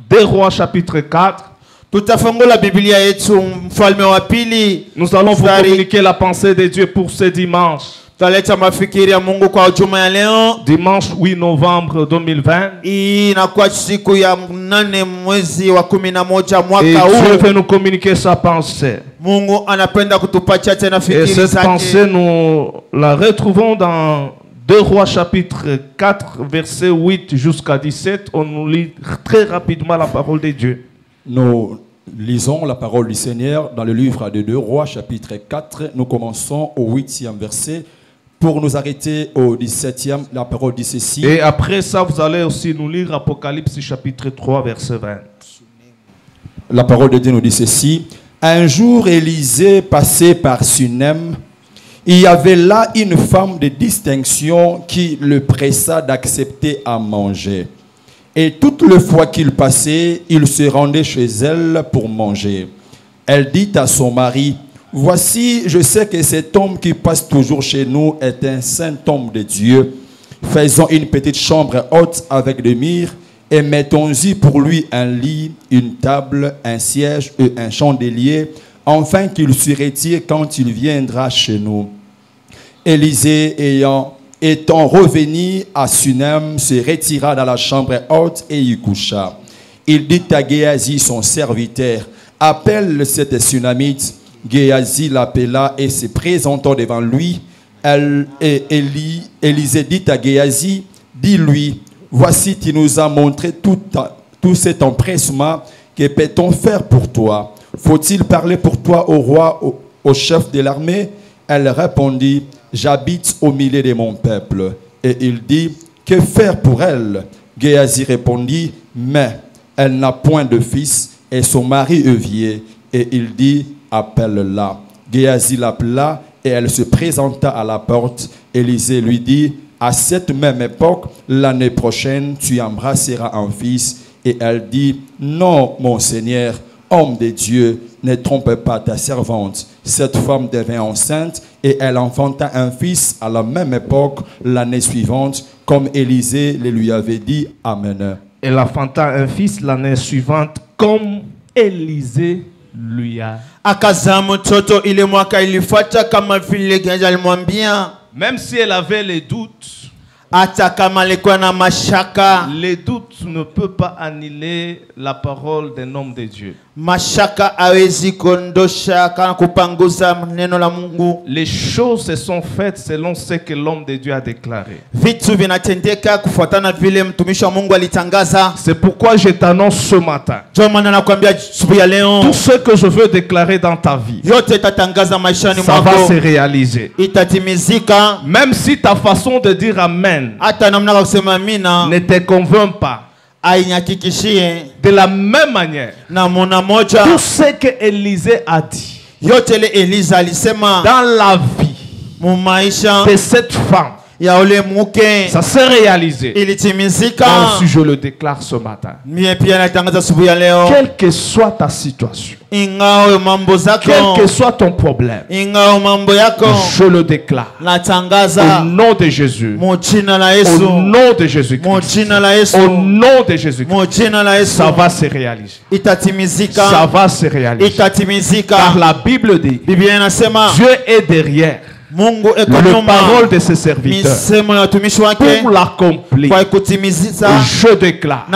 2 Rois chapitre 4. Nous allons vous communiquer la pensée de Dieu pour ce dimanche. Dimanche 8 novembre 2020. Et Dieu veut nous communiquer sa pensée. Et cette pensée, nous la retrouvons dans 2 Rois chapitre 4, verset 8 jusqu'à 17. On nous lit très rapidement la parole de Dieu. Nous lisons la parole du Seigneur dans le livre de 2 Rois chapitre 4. Nous commençons au 8e verset pour nous arrêter au 17e. La parole dit ceci. Et après ça, vous allez aussi nous lire Apocalypse chapitre 3, verset 20. La parole de Dieu nous dit ceci. Un jour, Élisée passait par Sunem. Il y avait là une femme de distinction qui le pressa d'accepter à manger. Et toutes les fois qu'il passait, il se rendait chez elle pour manger. Elle dit à son mari, « Voici, je sais que cet homme qui passe toujours chez nous est un saint homme de Dieu. Faisons une petite chambre haute avec des murs et mettons-y pour lui un lit, une table, un siège et un chandelier, afin qu'il se retire quand il viendra chez nous. » Élisée étant revenu à Sunem, se retira dans la chambre haute et y coucha. Il dit à Géasi, son serviteur, « Appelle cette Sunamite. » Géasi l'appela et se présentant devant lui. Élisée dit à Géasi, « Dis-lui, voici tu nous as montré tout cet empressement. Que peut-on faire pour toi? Faut-il parler pour toi au roi, au chef de l'armée? » Elle répondit, « J'habite au milieu de mon peuple. » Et il dit, « Que faire pour elle? » Géasi répondit, « Mais elle n'a point de fils et son mari est vieux. » Et il dit, « Appelle-la. » Géasi l'appela et elle se présenta à la porte. Élisée lui dit, « À cette même époque, l'année prochaine, tu embrasseras un fils. » Et elle dit, « Non, mon Seigneur, homme de Dieu, ne trompe pas ta servante. » Cette femme devint enceinte et elle enfanta un fils à la même époque, l'année suivante, comme Élisée le lui avait dit. Amen. Elle enfanta un fils l'année suivante, comme Élisée lui a. Même si elle avait les doutes, les doutes ne peuvent pas annuler la parole d'un homme de Dieu. Les choses se sont faites selon ce que l'homme de Dieu a déclaré. C'est pourquoi je t'annonce ce matin tout ce que je veux déclarer dans ta vie, ça va se réaliser. Même si ta façon de dire Amen ne te convainc pas, de la même manière, tout ce que Élisée a dit dans la vie de cette femme, ça s'est réalisé. Moi aussi je le déclare ce matin. Quelle que soit ta situation, quel que soit ton problème, je le déclare au nom de Jésus, au nom de Jésus-Christ, au nom de Jésus-Christ. Ça va se réaliser. Ça va se réaliser. Car la Bible dit, Dieu est derrière le parole de ses serviteurs pour l'accomplir. Je déclare,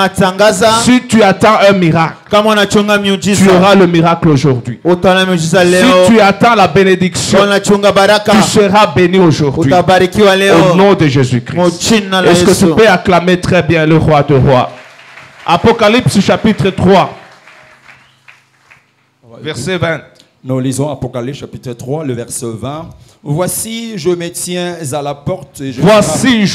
si tu attends un miracle, tu auras le miracle aujourd'hui. Si tu attends la bénédiction, tu seras béni aujourd'hui. Au nom de Jésus-Christ. Est-ce que tu peux acclamer très bien le roi de rois? Apocalypse chapitre 3, verset 20. Nous lisons Apocalypse chapitre 3, le verset 20. Voici, je me tiens à la porte. Et je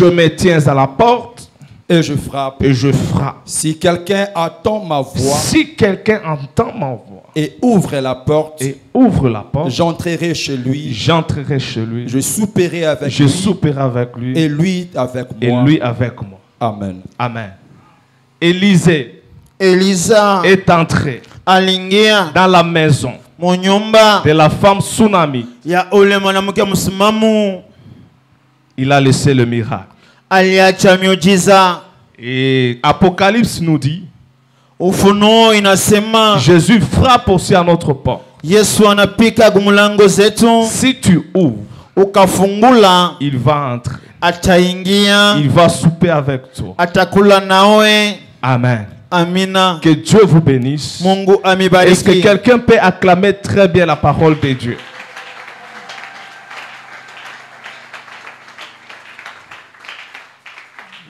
me tiens à la porte. Et je frappe. Et je frappe. Si quelqu'un entend ma voix. Si quelqu'un entend ma voix. Et ouvre la porte. Et ouvre la porte. J'entrerai chez lui. J'entrerai chez lui. Je souperai avec lui. Je souperai avec lui. Et lui avec moi. Et lui avec moi. Amen. Amen. Élisée est entré dans la maison de la femme Tsunami. Il a laissé le miracle. Et Apocalypse nous dit Ufunuo inasema Jésus frappe aussi à notre porte. Yesu anapika kumulango zetu. Si tu ouvres, ukafungula, il va entrer. Ataingia. Il va souper avec toi. Atakula nawe. Amen. Amina. Que Dieu vous bénisse. Mungu amibariki. Est-ce que quelqu'un peut acclamer très bien la parole de Dieu?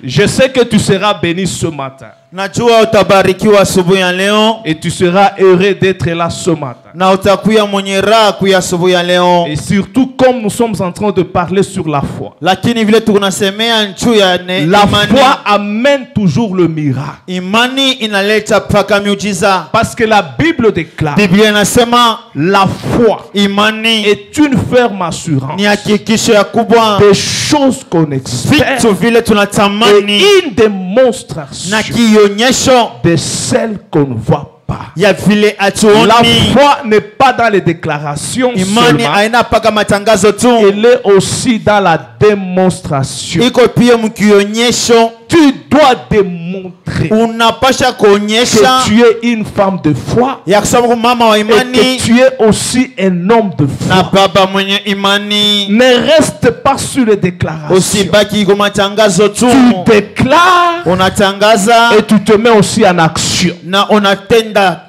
Je sais que tu seras béni ce matin. Najua utabarikiwa asubuhi ya leo. Et tu seras heureux d'être là ce matin. Na utakuya mwenye raha kuya asubuhi ya leo. Et surtout comme nous sommes en train de parler sur la foi. Lakini vile tunasemea juu ya la foi amène toujours le miracle. Imani inaleta paka miujiza. Parce que la Bible déclare. Biblia inasema la foi imani est une ferme assurance. Ni hakikisho ya kubwa. Des choses qu'on espère. Vitu vile tunatamani. Et une démonstration. Na kionyesho de celles qu'on ne voit pas. Ya vile atuoni. La foi n'est pas dans les déclarations imani seulement. Haina paka matangazo tu. Elle est aussi dans la démonstration. Iko pia mkionyesho. Tu dois démontrer unapasha kuonyesha que tu es une femme de foi ya kusema mama wa imani et que tu es aussi un homme de foi. Na baba mwenye imani. Ne reste pas sur les déclarations. Usibaki kwa matangazo tu. Tu déclares unatangaza et tu te mets aussi en action. Na unatenda.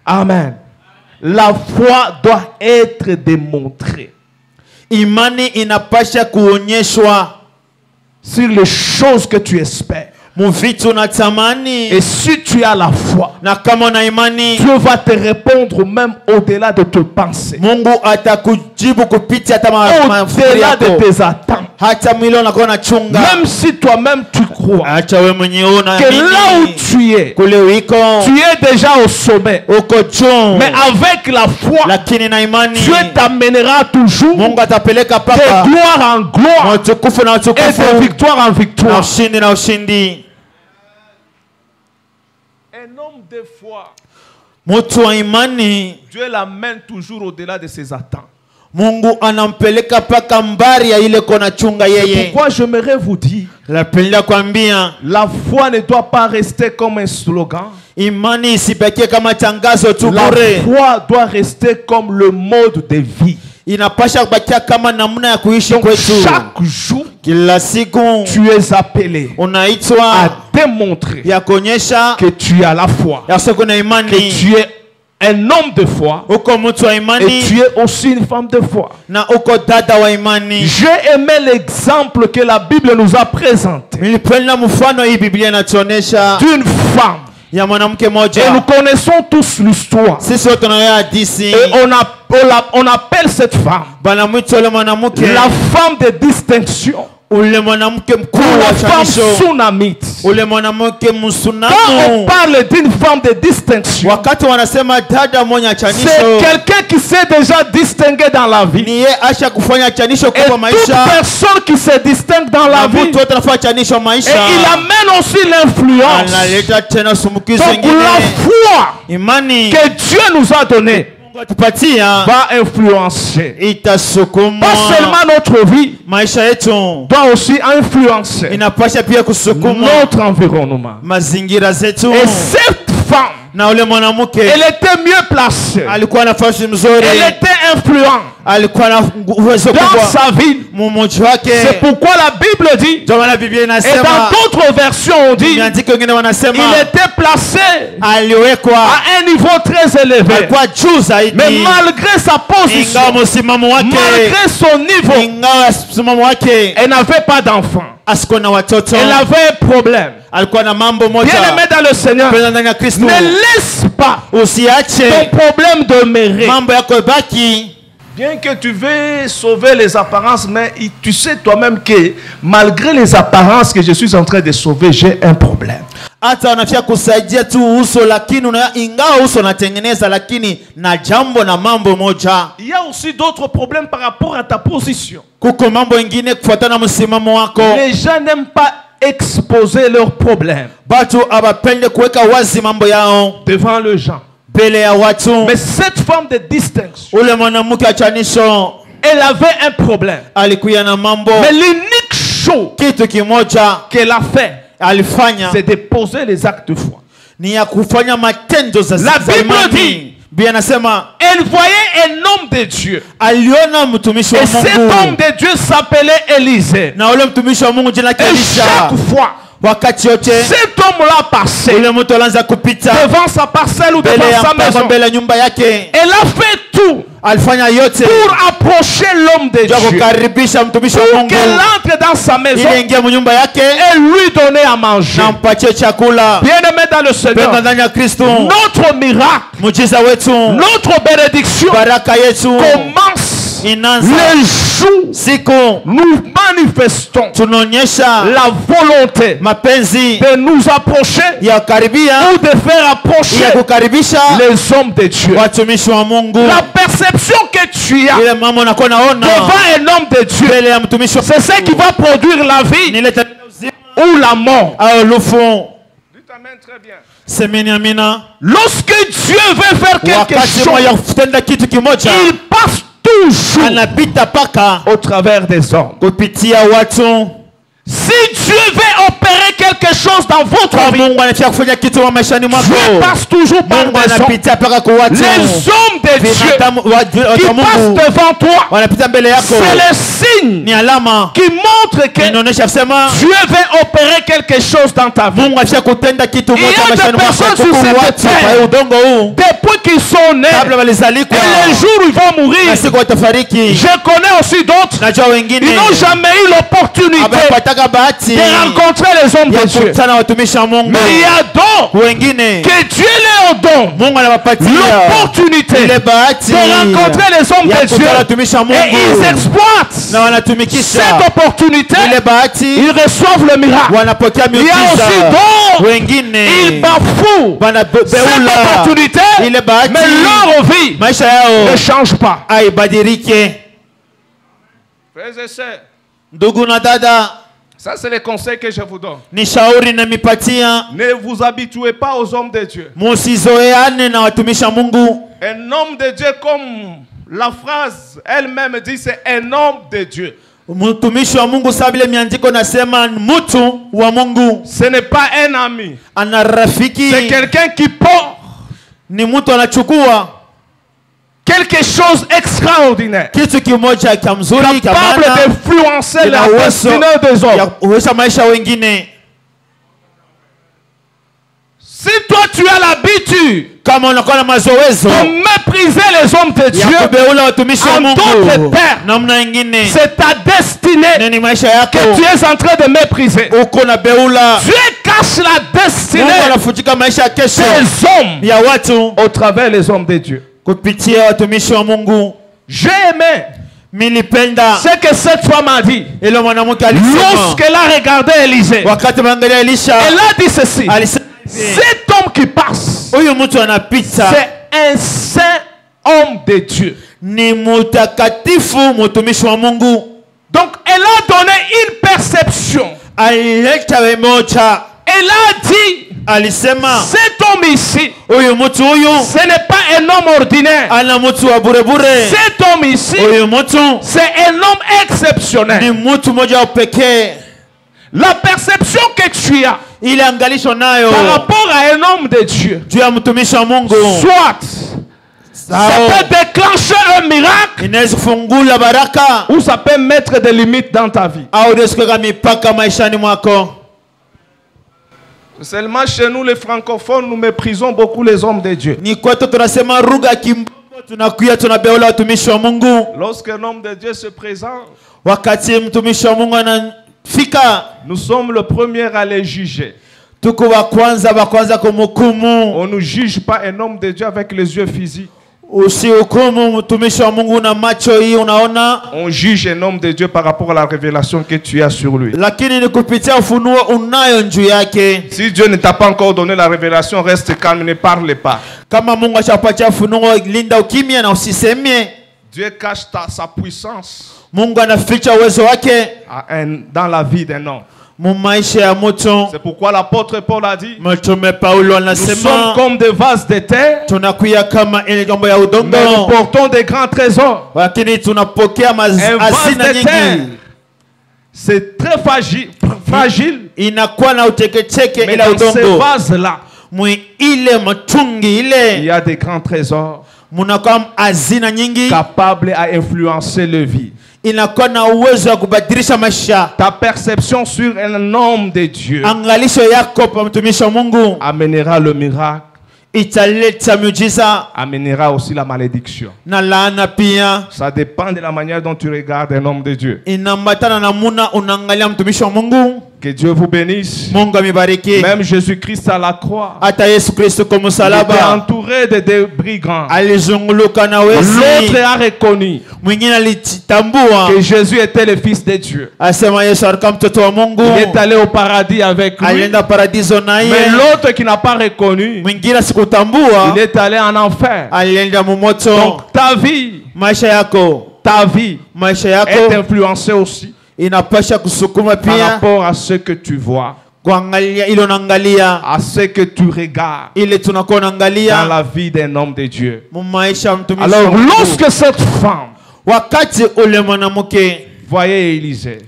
Amen. La foi doit être démontrée. Imani inapasha kuonyeshwa sur les choses que tu espères. Et si tu as la foi, Dieu va te répondre même au-delà de tes pensées. Au-delà de tes attentes. Même si toi-même tu crois que là où tu es déjà au sommet. Mais avec la foi, Dieu t'amènera toujours de gloire en gloire et de victoire en victoire. Un homme de foi, Dieu l'amène toujours au-delà de ses attentes. C'est pourquoi j'aimerais vous dire, la foi ne doit pas rester comme un slogan. La foi doit rester comme le mode de vie. Donc, chaque jour, tu es appelé à démontrer que tu as la foi, que tu es un homme de foi et tu es aussi une femme de foi. J'ai aimé l'exemple que la Bible nous a présenté d'une femme. Et nous connaissons tous l'histoire. Et on appelle cette femme la femme de distinction. La femme tsunamite. Quand on parle d'une femme de distinction, c'est quelqu'un qui s'est déjà distingué dans la vie. Et toute personne qui se distingue dans la vie, et il amène aussi l'influence. Donc la foi que Dieu nous a donnée va influencer pas seulement notre vie, doit aussi influencer notre environnement. Et cette femme, elle était mieux placée, elle était influente dans sa vie. C'est pourquoi la Bible dit, et dans d'autres versions on dit, il était placé à un niveau très élevé. Mais malgré sa position, malgré son niveau, elle n'avait pas d'enfant. Elle avait un problème. Bien-aimé dans le Seigneur, ne laisse pas ton problème demeurer. Bien que tu veuilles sauver les apparences, mais tu sais toi-même que malgré les apparences que je suis en train de sauver, j'ai un problème. Il y a aussi d'autres problèmes par rapport à ta position. Les gens n'aiment pas exposer leurs problèmes devant les gens. Mais cette femme de distinction, elle avait un problème. Mais l'unique chose qu'elle a fait, c'est de poser les actes de foi. La Bible dit, elle voyait un homme de Dieu. Et cet homme de Dieu s'appelait Élisée. Et chaque fois, cet homme-là passait devant sa parcelle ou devant sa maison. Elle a fait tout pour approcher l'homme de Dieu, pour qu'elle entre dans sa maison et lui donner à manger. Bien-aimé dans le Seigneur, notre miracle, notre bénédiction commence le jour nous manifestons la volonté de nous approcher ou de faire approcher les hommes de Dieu. La perception que tu as devant un homme de Dieu, c'est ce qui va produire la vie ou la mort. Dites amen très bien. Lorsque Dieu veut faire quelque chose, il passe toujours au travers des hommes. Si Dieu veut opérer quelque chose dans votre vie, Dieu passe toujours par des hommes. Les hommes de Dieu qui passent devant toi, c'est le signe qui montre que Dieu veut opérer quelque chose dans ta vie. Il y a des personnes sur cette terre, depuis qu'ils sont nés, et les jours où ils vont mourir, je connais aussi d'autres, ils n'ont jamais eu l'opportunité de rencontrer les hommes de Dieu. Mais il y a d'autres que Dieu leur donne l'opportunité de rencontrer les hommes de Dieu et ils exploitent cette opportunité. Ils reçoivent le miracle. Il y a aussi d'autres, ils bafouent cette opportunité, mais leur vie ne change pas. Frères et sœurs, ça c'est le conseil que je vous donne. Ne vous habituez pas aux hommes de Dieu. Un homme de Dieu, comme la phrase elle-même dit, c'est un homme de Dieu. Ce n'est pas un ami. C'est quelqu'un qui porte quelque chose d'extraordinaire, capable d'influencer la destinée des hommes. Si toi tu as l'habitude de mépriser les hommes de Dieu, en d'autres termes, c'est ta destinée que tu es en train de mépriser. Dieu cache la destinée des hommes au travers des hommes de Dieu. J'ai aimé ce que cette femme a dit. Lorsqu'elle a regardé Élisée, elle a dit ceci: cet homme qui passe, c'est un saint homme de Dieu. Donc elle a donné une perception. Elle a dit, cet homme ici, ce n'est pas un homme ordinaire. Cet homme ici, c'est un homme exceptionnel. La perception que tu as par rapport à un homme de Dieu, soit ça peut déclencher un miracle, ou ça peut mettre des limites dans ta vie. Seulement chez nous les francophones, nous méprisons beaucoup les hommes de Dieu. Lorsqu'un homme de Dieu se présente, nous sommes le premier à les juger. On ne juge pas un homme de Dieu avec les yeux physiques. On juge un homme de Dieu par rapport à la révélation que tu as sur lui. Si Dieu ne t'a pas encore donné la révélation, reste calme, ne parle pas. Dieu cache sa puissance dans la vie d'un homme. C'est pourquoi l'apôtre Paul a dit: nous sommes comme des vases de terre, mais nous portons des grands trésors. Un vase de terre, c'est très fragile. Mais dans ces vases-là, Il y a des grands trésors capables à influencer le vie. Ta perception sur un homme de Dieu amènera le miracle, amènera aussi la malédiction. Ça dépend de la manière dont tu regardes un homme de Dieu. Que Dieu vous bénisse. Même Jésus-Christ à la croix, il était entouré de brigands. L'autre a reconnu que Jésus était le Fils de Dieu. Il est allé au paradis avec lui. Mais l'autre qui n'a pas reconnu, il est allé en enfer. Donc ta vie est influencée aussi par rapport à ce que tu vois, à ce que tu regardes dans la vie d'un homme de Dieu. Alors lorsque cette femme voyait Élisée,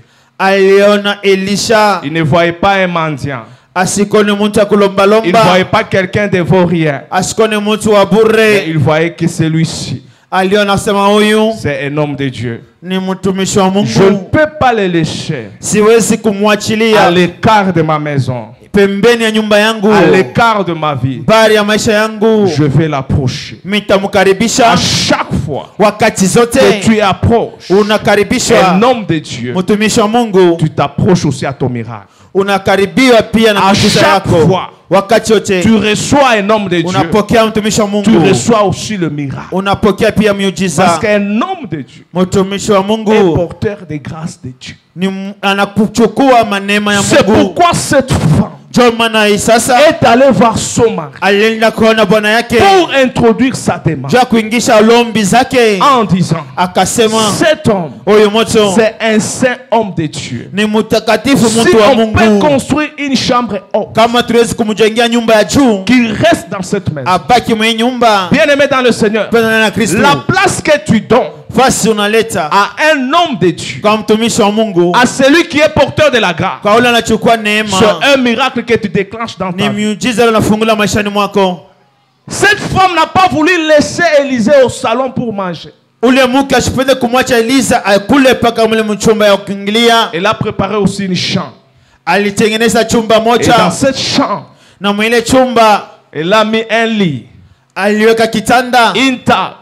il ne voyait pas un mendiant, il ne voyait pas quelqu'un de vaurien, mais il voyait que celui-ci, c'est un homme de Dieu. Je ne peux pas le laisser à l'écart de ma maison, à l'écart de ma vie. Je vais l'approcher. À chaque fois que tu approches un homme de Dieu, tu t'approches aussi à ton miracle. À chaque fois tu reçois un homme de Dieu, tu reçois aussi le miracle. Parce qu'un homme de Dieu est porteur de grâce de Dieu. C'est pourquoi cette femme est allé voir son mari pour introduire sa démarche en disant, cet homme, c'est un saint homme de Dieu. Si on peut construire une chambre haute, qu'il reste dans cette maison. Bien aimé dans le Seigneur, la place que tu donnes à un homme de Dieu, à celui qui est porteur de la grâce, c'est un miracle que tu déclenches dans ta vie. Cette femme n'a pas voulu laisser Élisée au salon pour manger. Elle a préparé aussi une chambre. Et dans cette chambre, elle a mis un lit, une table,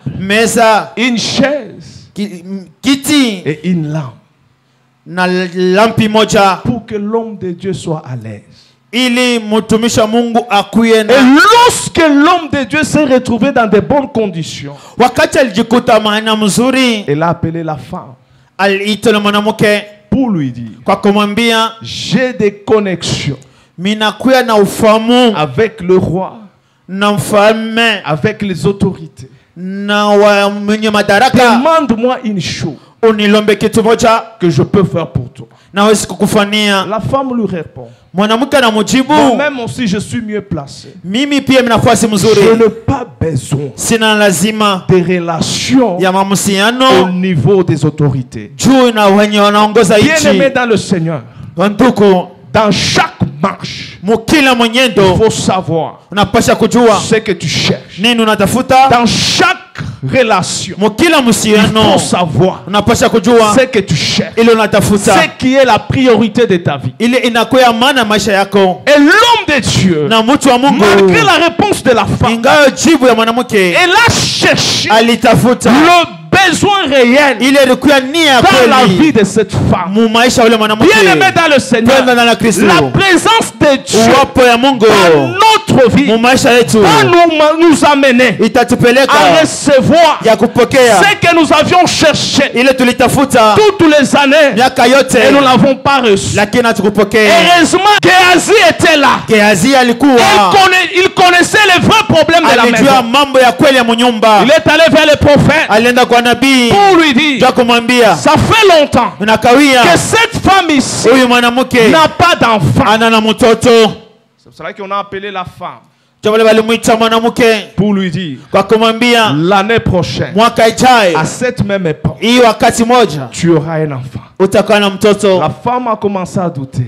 une chaise et une lampe pour que l'homme de Dieu soit à l'aise. Et lorsque l'homme de Dieu s'est retrouvé dans de bonnes conditions, elle a appelé la femme pour lui dire, j'ai des connexions avec le roi, avec les autorités. Demande-moi une chose que je peux faire pour toi. La femme lui répond, moi-même aussi je suis mieux placé. Je n'ai pas besoin des relations au niveau des autorités. Bien aimé dans le Seigneur, dans chaque marche, il faut savoir ce que tu cherches. Dans chaque relation, il faut savoir ce que tu cherches, ce qui est la priorité de ta vie. Et l'homme de Dieu, malgré la réponse de la femme, elle a cherché le besoin réel dans la vie de cette femme. Bien aimé dans le Seigneur, la présence de Dieu dans notre vie va nous amener à recevoir ce que nous avions cherché toutes les années et nous ne l'avons pas reçu. Heureusement, Géasi était là. Il connaissait les vrais problèmes de la maison. Il est allé vers le prophète pour lui dire, ça fait longtemps que cette femme ici n'a pas d'enfant. C'est pour cela qu'on a appelé la femme pour lui dire, l'année prochaine, à cette même époque, tu auras un enfant. La femme a commencé à douter.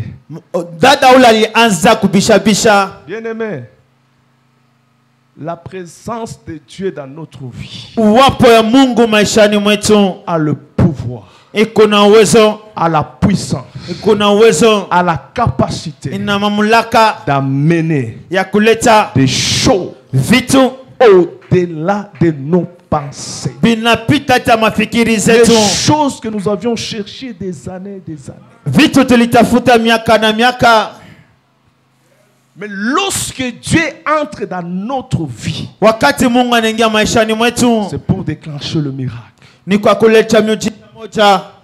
Bien aimé, La présence de Dieu dans notre vie a le pouvoir, a la puissance, a la capacité d'amener des choses au-delà de nos pensées. Les choses que nous avions cherchées des années et des années. Mais lorsque Dieu entre dans notre vie, c'est pour déclencher le miracle.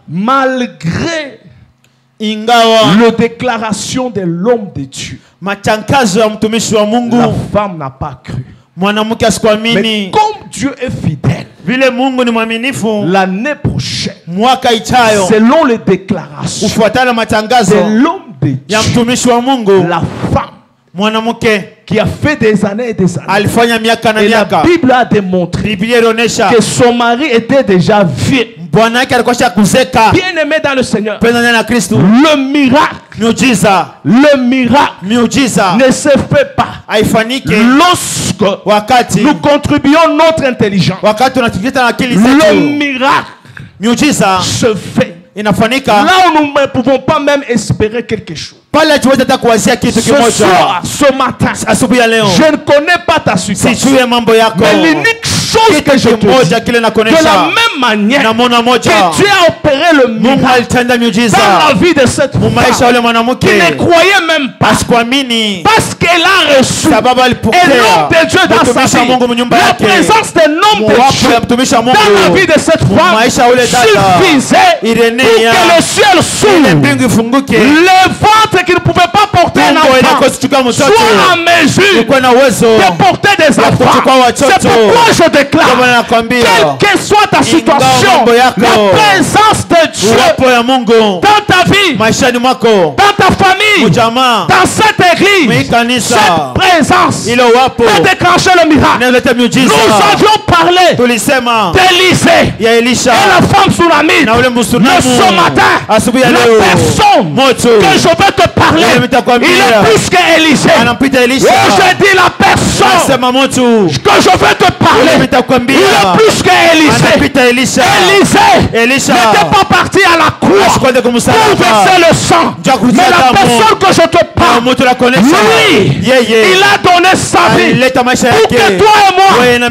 Malgré la déclaration de l'homme de Dieu, la femme n'a pas cru. Mais comme Dieu est fidèle, l'année prochaine, selon les déclarations de l'homme de Dieu, la femme qui a fait des années et des années, et la Bible a démontré que son mari était déjà vieux, bien aimé dans le Seigneur. Le miracle ne se fait pas lorsque nous contribuons notre intelligence. Le miracle se fait là où nous ne pouvons pas même espérer quelque chose. Ce soir, ce matin, je ne connais pas ta situation, mais l'unique chose que je te dis, de la même manière que Dieu a opéré le miracle dans la vie de cette femme qui ne croyait même pas, parce qu'elle a reçu un homme de Dieu dans sa vie. La présence d'un homme de Dieu dans la vie de cette femme suffisait pour que le ciel s'ouvre, le ventre qui ne pouvait pas porter un enfant soit en mesure de porter des enfants. C'est pourquoi je déclare, quelle que soit ta situation, la présence de Dieu dans ta vie, dans ta famille, dans cette église, cette présence peut déclencher le miracle. Nous avions parlé d'Élisée et la femme Sunamite. Mais ce matin, la personne que je veux te parler, il est plus qu'Élisée. Je dis la personne que je veux te parler, il est plus qu'Élisée. Élisée n'était pas parti à la croix pour verser le sang. Mais la personne que je te parle, lui, il a donné sa vie pour que toi et moi, nous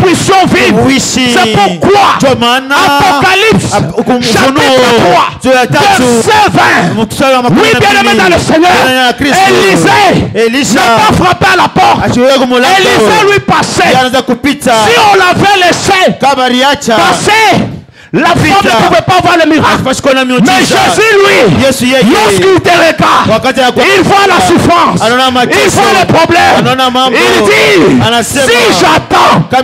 puissions vivre. C'est pourquoi Apocalypse chapitre 3 verset 20, oui, bien aimé dans le Seigneur, Élisée n'a pas frappé à la porte. Élisée lui passait. Si on l'avait laissé passer, la femme ne pouvait pas voir le miracle. Mais Jésus, lui, lorsqu'il te regarde, il voit la souffrance, il voit les problèmes. Il dit, si j'attends que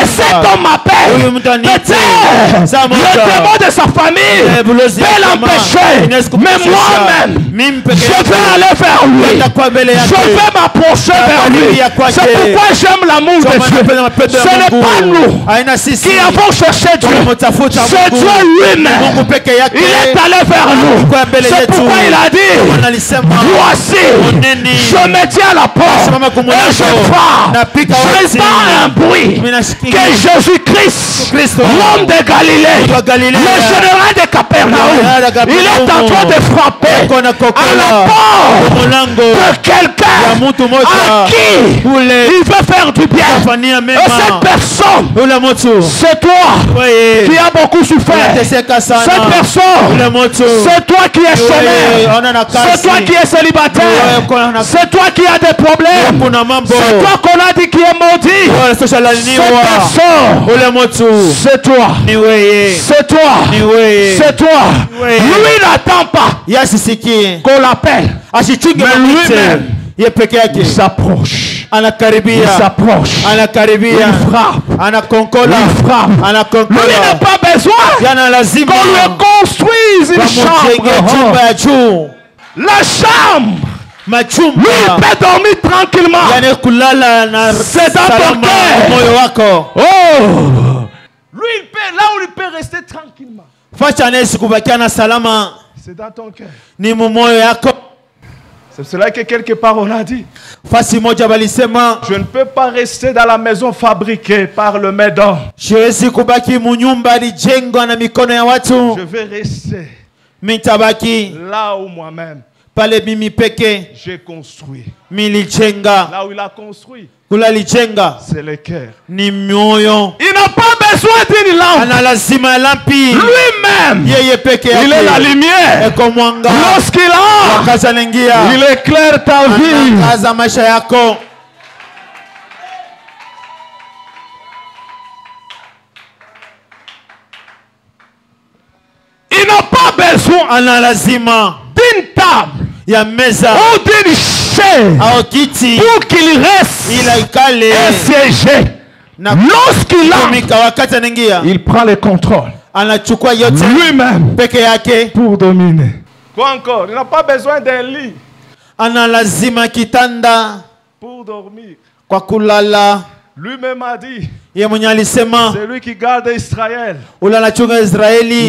cet homme m'appelle, peut-être le démon de sa famille peut l'empêcher. Mais moi-même, je vais aller vers lui. Je vais m'approcher vers lui. C'est pourquoi j'aime l'amour de Dieu. Ce n'est pas nous qui avons cherché Dieu. C'est Dieu lui-même. Il est allé vers nous. C'est pourquoi il a dit, voici, je me tiens à la porte et je j'entends un bruit que Jésus-Christ, l'homme de Galilée, le général de Capernaum, il est en train de frapper à la porte de quelqu'un à qui il veut faire du bien. Et cette personne, c'est toi qui as beaucoup souffert. Cette personne, c'est toi qui es chômeur, c'est toi qui es célibataire, c'est toi qui as des problèmes, c'est toi qu'on a dit qui est maudit. Cette personne, c'est toi, c'est toi, c'est toi. Lui n'attend pas qu'on l'appelle, mais lui-même il s'approche. Il s'approche. Il frappe. Il frappe. Lui n'a pas besoin qu'on lui construise une chambre. La chambre. Lui il peut dormir tranquillement. C'est dans ton cœur. Oh. Lui il peut, là où il peut rester tranquillement. C'est dans ton cœur. C'est cela que quelque part on a dit. Je ne peux pas rester dans la maison fabriquée par le maître. Je vais rester là où moi-même j'ai construit. Là où il a construit, c'est le cœur. Il n'a pas besoin d'une lampe. Lui-même, il est la lumière. Lorsqu'il a, il éclaire ta vie. Il n'a pas besoin d'une table ou d'une chaise pour qu'il reste et siéger. Lorsqu'il a, il prend le contrôle lui-même pour dominer. Quoi encore? Il n'a pas besoin d'un lit pour dormir. Lui-même a dit, celui qui garde Israël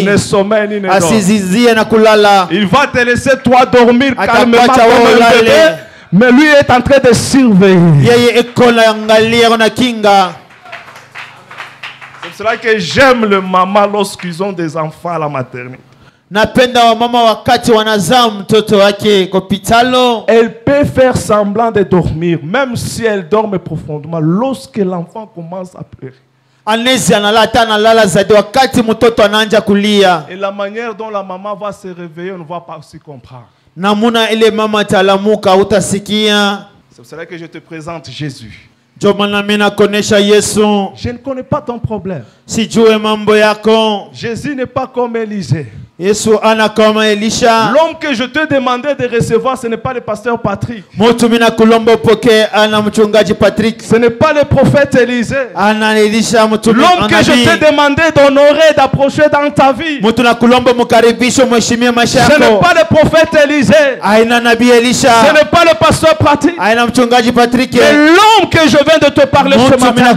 ne sommeille ni ne dort. Il va te laisser toi dormir calmement comme un bébé, mais lui est en train de surveiller. C'est cela que j'aime le maman lorsqu'ils ont des enfants à la maternité. Elle peut faire semblant de dormir, même si elle dort profondément, lorsque l'enfant commence à pleurer. Et la manière dont la maman va se réveiller, on ne va pas aussi comprendre. C'est cela que je te présente Jésus. Je ne connais pas ton problème. Jésus n'est pas comme Élisée. L'homme que je te demandais de recevoir, ce n'est pas le pasteur Patrick. Ce n'est pas le prophète Élisée. L'homme que je te demandais d'honorer, d'approcher dans ta vie, ce n'est pas le prophète Élisée. Ce n'est pas le pasteur Patrick. Mais l'homme que je viens de te parler ce matin,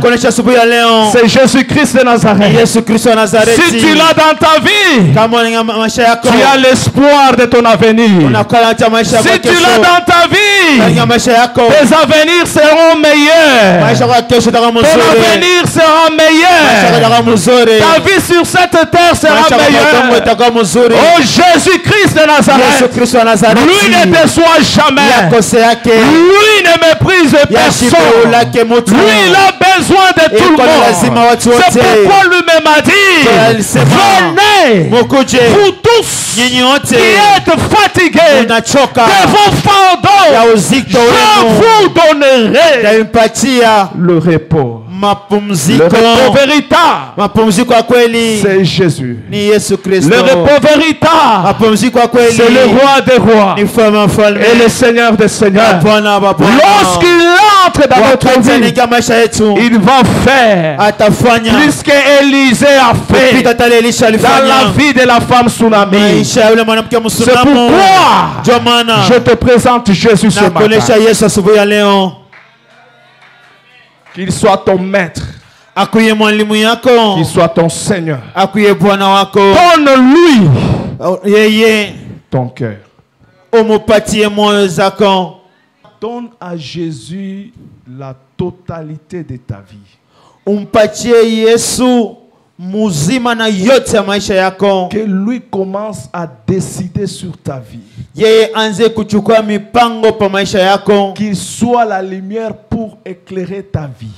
c'est Jésus-Christ de Nazareth. Si tu l'as dans ta vie, tu as l'espoir de ton avenir. Si tu l'as dans ta vie, tes avenirs seront meilleurs. Ton avenir sera meilleur. Ta vie sur cette terre sera meilleure. Oh Jésus-Christ de Nazareth, lui ne déçoit jamais. Lui ne méprise personne. Lui il a besoin de tout le monde. C'est pourquoi lui-même a dit, venez, vous tous qui êtes fatigués de vos fardeaux, je vous donnerai le repos. Le repos véritable, c'est Jésus. Le repos véritable, c'est le roi des rois et le Seigneur des seigneurs. Lorsqu'il entre dans notre vie, il va faire plus qu'Élisée a fait dans la vie de la femme tsunami. C'est pourquoi je te présente Jésus ce matin. Qu'il soit ton maître, qu'il soit ton Seigneur. Donne-lui ton cœur. Donne à Jésus la totalité de ta vie. Que lui commence à décider sur ta vie. Qu'il soit la lumière pour éclairer ta vie.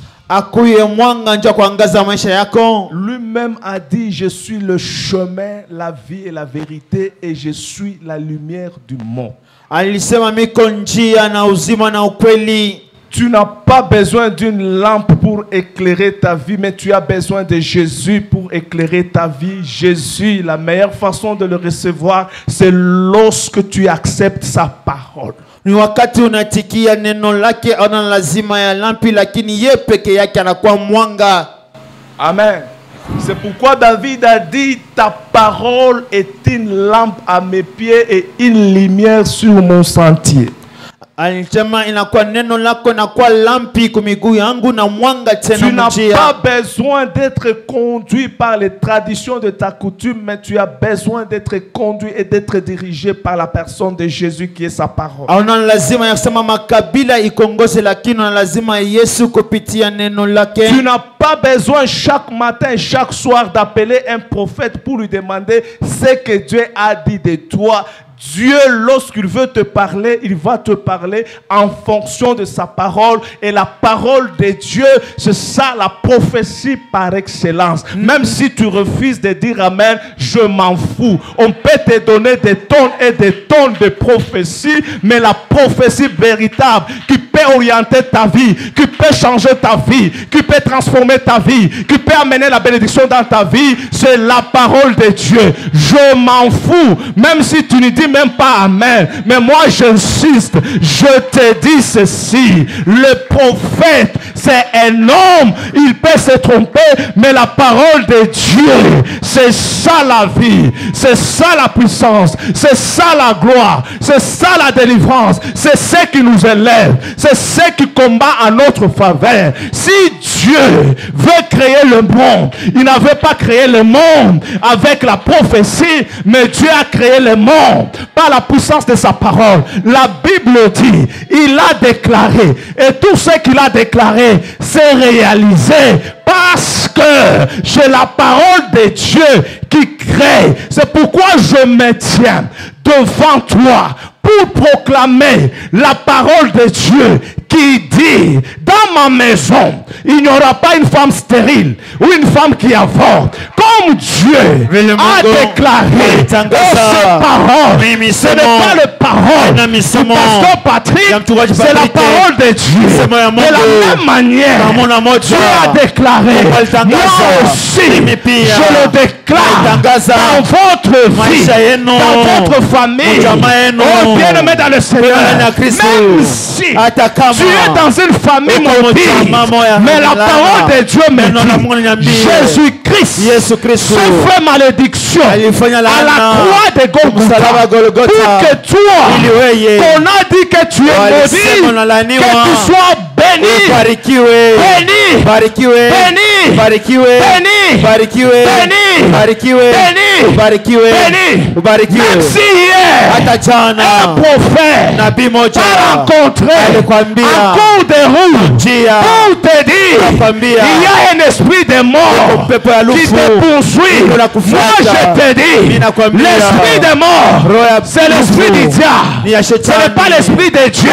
Lui-même a dit, je suis le chemin, la vie et la vérité, et je suis la lumière du monde. Tu n'as pas besoin d'une lampe pour éclairer ta vie, mais tu as besoin de Jésus pour éclairer ta vie. Jésus, la meilleure façon de le recevoir, c'est lorsque tu acceptes sa parole. Amen. C'est pourquoi David a dit, ta parole est une lampe à mes pieds et une lumière sur mon sentier. pas besoin d'être conduit par les traditions de ta coutume, mais tu as besoin d'être conduit et d'être dirigé par la personne de Jésus qui est sa parole. Tu n'as pas besoin chaque matin et chaque soir d'appeler un prophète pour lui demander ce que Dieu a dit de toi. Dieu, lorsqu'il veut te parler, il va te parler en fonction de sa parole. Et la parole de Dieu, c'est ça la prophétie par excellence. Même si tu refuses de dire Amen, je m'en fous. On peut te donner des tonnes et des tonnes de prophéties, mais la prophétie véritable qui peut orienter ta vie, qui peut changer ta vie, qui peut transformer ta vie, qui peut amener la bénédiction dans ta vie, c'est la parole de Dieu. Je m'en fous. Même si tu ne dis même pas Amen, mais moi j'insiste, je te dis ceci, le prophète c'est un homme, il peut se tromper, mais la parole de Dieu, c'est ça la vie, c'est ça la puissance, c'est ça la gloire, c'est ça la délivrance, c'est ce qui nous élève, c'est ce qui combat en notre faveur. Si Dieu veut créer le monde, il n'avait pas créé le monde avec la prophétie, mais Dieu a créé le monde par la puissance de sa parole. La Bible dit, il a déclaré, et tout ce qu'il a déclaré s'est réalisé parce que c'est la parole de Dieu qui crée. C'est pourquoi je me tiens devant toi pour proclamer la parole de Dieu qui dit, dans ma maison, il n'y aura pas une femme stérile ou une femme qui avorte. Comme Dieu a déclaré ces paroles, ce n'est pas les paroles du pasteur Patrick, c'est la parole de Dieu. De la même manière, Dieu a déclaré, moi aussi, je le déclare dans votre vie, dans votre famille. Oh, bien-aimé dans le Seigneur, même si tu es dans une famille maudite, mais la parole de Dieu me dit, Jésus-Christ souffre malédiction à la croix de Golgotha pour que toi, qu'on a dit que tu es maudit, que tu sois béni, même si hier un prophète a rencontré un cours de route pour te dire, il y a un esprit de mort qui te poursuit. Moi je te dis, l'esprit de mort, c'est l'esprit du diable, ce n'est pas l'esprit de Dieu.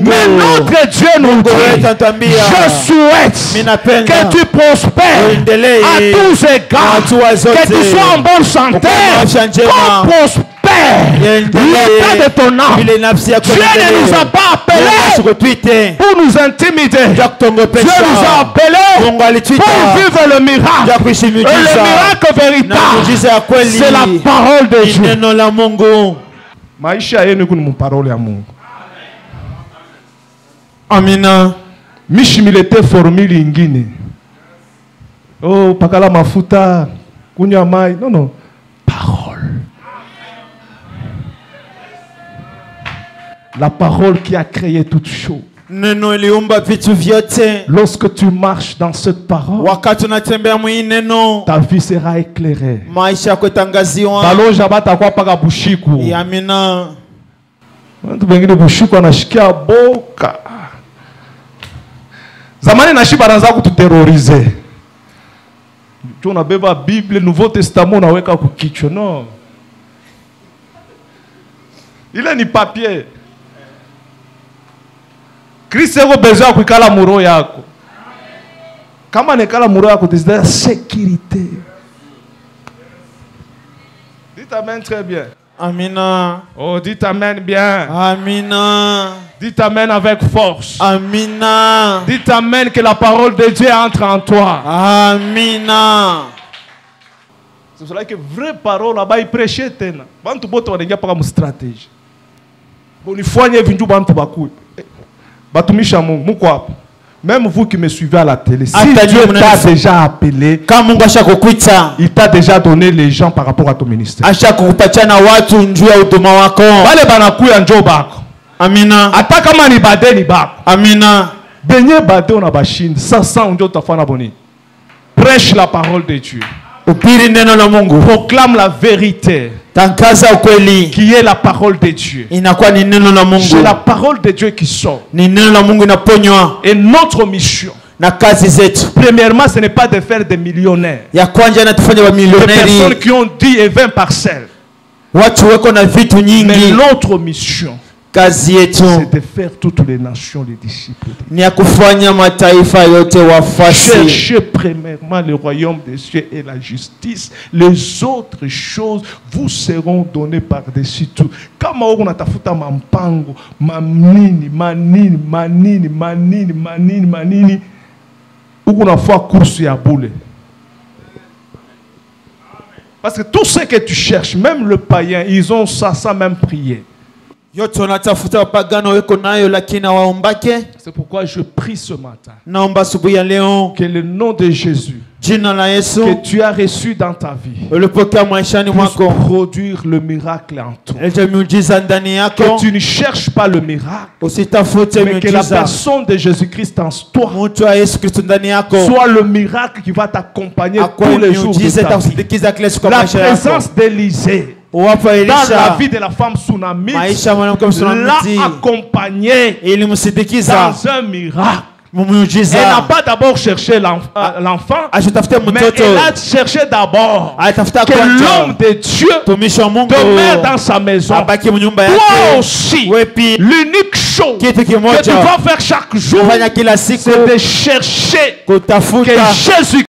Mais notre Dieu nous dit, je souhaite que tu prospères à tous égards, que tu sois en bonne santé, qu'on prospère l'état de ton âme. Dieu ne nous a pas appelés pour nous intimider. Dieu nous a appelés pour vivre le miracle. Et le miracle véritable, c'est la parole de Dieu. Maisha yenu kuna parole ya Mungu. Amina. Mishimilete formule ingine. Oh, pakala mafuta, kunywa mai. Non, non. Parole. La parole qui a créé toutes choses. Lorsque tu marches dans cette parole, ta vie sera éclairée. Zamani nashi banaanza kututerroriser. Tu unabeba Bible, Nouveau Testament unaweka kukichwa. Non. Ile ni papier. Kristo yuko besoin kuikala muro yako. Kama nekala muro yako tizida sécurité. Dites amen très bien. Amina. Oh, dites amen bien. Amina. Dites amen avec force. Amina. Dites amen que la parole de Dieu entre en toi. Amina. C'est cela que vraie parole là-bas il prêchait tena. Bantu boto wanengia paka mu stratégie. Bonifanye vindu bantu baku. Batumisha Mungu muko hapo. Même vous qui me suivez à la télé, si Dieu t'a déjà appelé, il t'a déjà donné les gens par rapport à ton ministère. Amina. Ataka mani bade ni ba. Amina. Benye bade on a bachine. Ça sent on dit ta boni. Prêche la parole de Dieu. Proclame la vérité. Qui est la parole de Dieu. C'est la parole de Dieu qui sort. Et notre mission. Premièrement, ce n'est pas de faire des millionnaires. Des personnes qui ont 10 et 20 parcelles. Mais notre mission, c'est de faire toutes les nations les disciples. Cherchez premièrement le royaume des cieux et la justice. Les autres choses vous seront données par-dessus tout. Kama on a tafuta mampango, manini, ou on a fait course ya boule. Parce que tout ce que tu cherches, même le païen, ils ont ça sans même prier. C'est pourquoi je prie ce matin que le nom de Jésus que tu as reçu dans ta vie puisse produire le miracle en toi. Que tu ne cherches pas le miracle, mais que la personne de Jésus-Christ en toi soit le miracle qui va t'accompagner tous les jours de ta vie. La présence d'Élisée dans la vie de la femme tsunami l'a accompagné dans un miracle. Elle n'a pas d'abord cherché l'enfant, mais elle a cherché d'abord que l'homme de Dieu demeure dans sa maison. Toi aussi, l'unique chose que tu vas faire chaque jour, c'est de chercher que Jésus